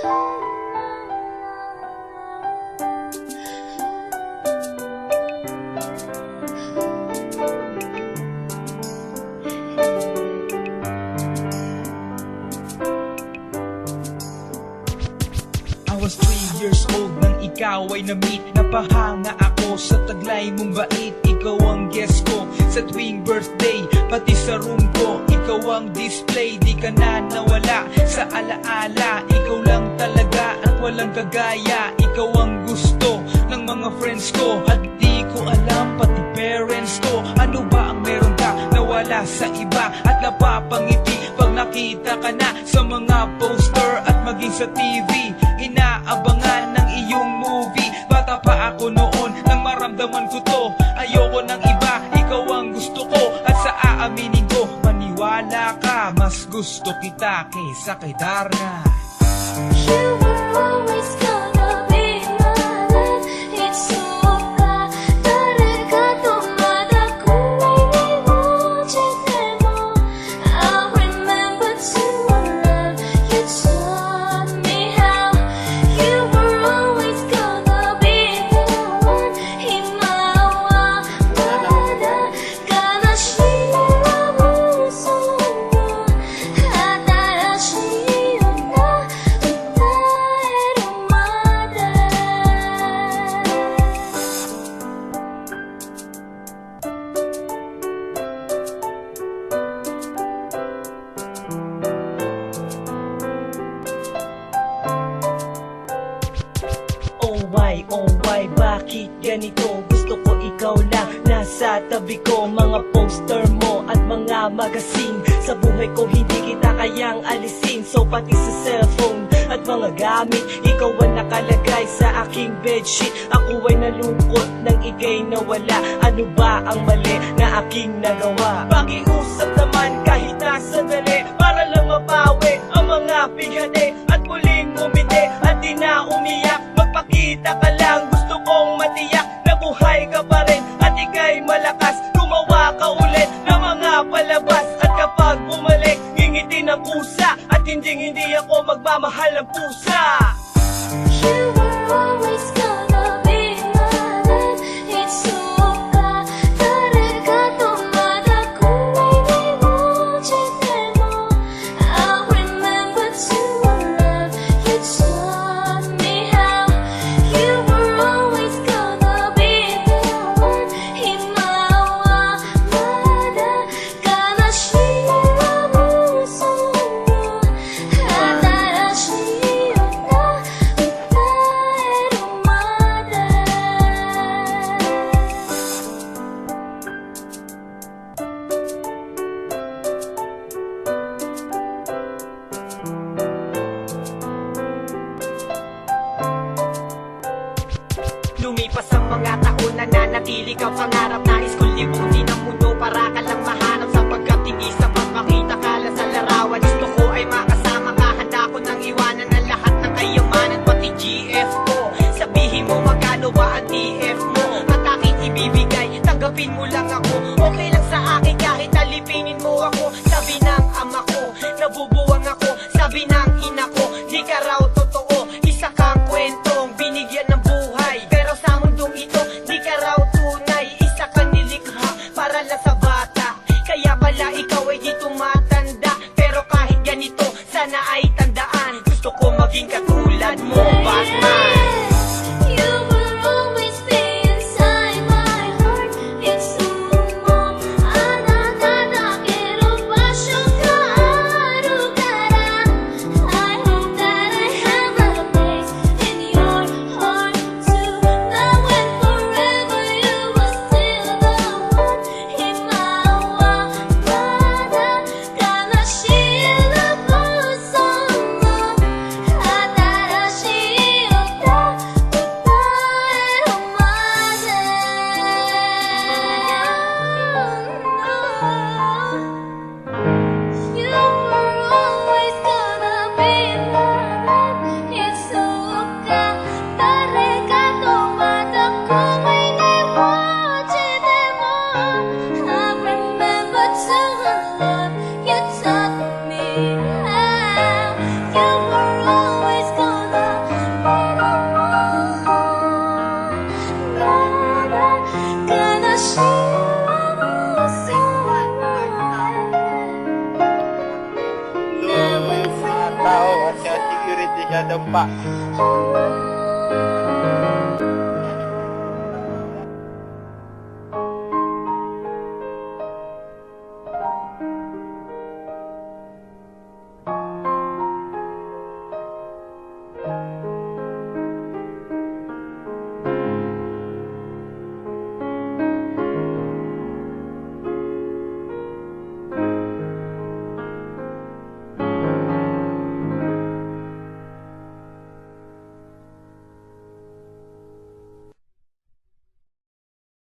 I was 3 years old nang ikaw ay na-meet. Napahanga ako sa taglay mong bait. Ikaw ang guest ko sa tuwing birthday, pati sa room ko. Ikaw ang display, di ka na nawala sa alaala. Ikaw lang talaga at walang kagaya. Ikaw ang gusto ng mga friends ko, at di ko alam pati parents ko. Ano ba ang meron ka na wala sa iba, at napapangiti pag nakita ka na sa mga poster at maging sa TV. Inaabangan ng iyong movie. Bata pa ako noon nang maramdaman ko to. Ayoko ng iba, ikaw ang gusto ko. At sa aaminin ko, maniwala ka, mas gusto kita kaysa kay Darna. You were always gonna be my love. It's so bad. 다르가 또마다 꿈이 이루어질 때도 I remember to love. You taught me how. You were always gonna be the one. 희망마다 가나시라 무서워. 하다라시였나 Oh why, bakit ganito? Gusto ko ikaw lang nasa tabi ko. Mga poster mo at mga magazine, sa buhay ko hindi kita kayang alisin. So pati sa cellphone at mga gamit, ikaw ang nakalagay sa aking bedsheet. Ako ay nalungkot nang ika'y nawala. Ano ba ang mali na aking nagawa? Pakiusap naman kahit na sandali, para lang mapawi ang mga bighani at muling umiti at di na umiyak. Magpakita ka lang, gusto kong matiyak na buhay ka pa rin at ika'y malakas. Gumawa ka ulit ng mga palabas, at kapag bumalik, ngingiti ng pusa, at hindi ako magmamahal ng pusa. You were always gonna be my love. It's so bad. 다르가 또마다 꿈이 이루어질 때도 I remember to love. You taught me how. You were always gonna be the one. 희망마다 가나시라 무서워. 하다라시였나 Lumipas ang mga taon, nananatili kang pangarap. Nais kong libutin ang mundo para ka lang mahanap. Sapagkat hindi sapat makita ka lang sa larawan. Gusto ko ay makasama ka, handa ko nang iwanan ang lahat ng kayamanan, pati GF ko. Sabihin mo magkano ba ang TF mo, at aking ibibigay, tanggapin mo lang ako. Okay lang sa akin kahit alipinin mo ako. Sabi ng ama ko, nabubuwang ako. Sabi ng ina ko, di ka raw totoo. Isa kang kwentong binigyan ng buhay, pero sa mundong ito, di ka raw tunay. Isa kang nilikha para lang sa bata, kaya pala ikaw ay di tumatanda. Pero kahit ganito, sana ay tandaan, gusto ko maging katulad mo, Batman. You will always be inside my heart. It's so long. 아나다다게로 마셔가 아루가라. I hope that I have a place in your heart too. Now and forever you are still the one. 희망마다 가나시라 무서워. 하다라시였다. nadampa.